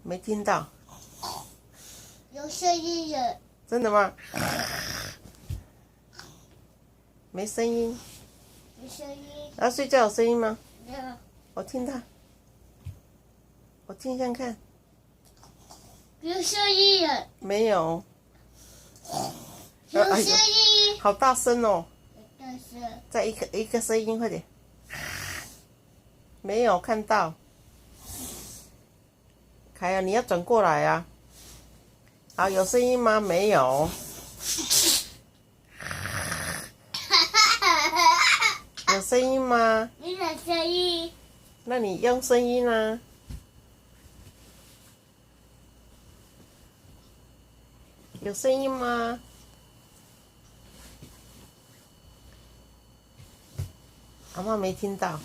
没听到。有声音了。真的吗？没声音。有声音。然后睡觉有声音吗？有。我听它。我听看看。有声音了。没有。有声音。好大声哦！但是再一个声音，快点。没有看到。凯尔，你要转过来啊！好，有声音吗？没有。有声音吗？没有声音。那你用声音啊。有声音吗？阿嬷没听到。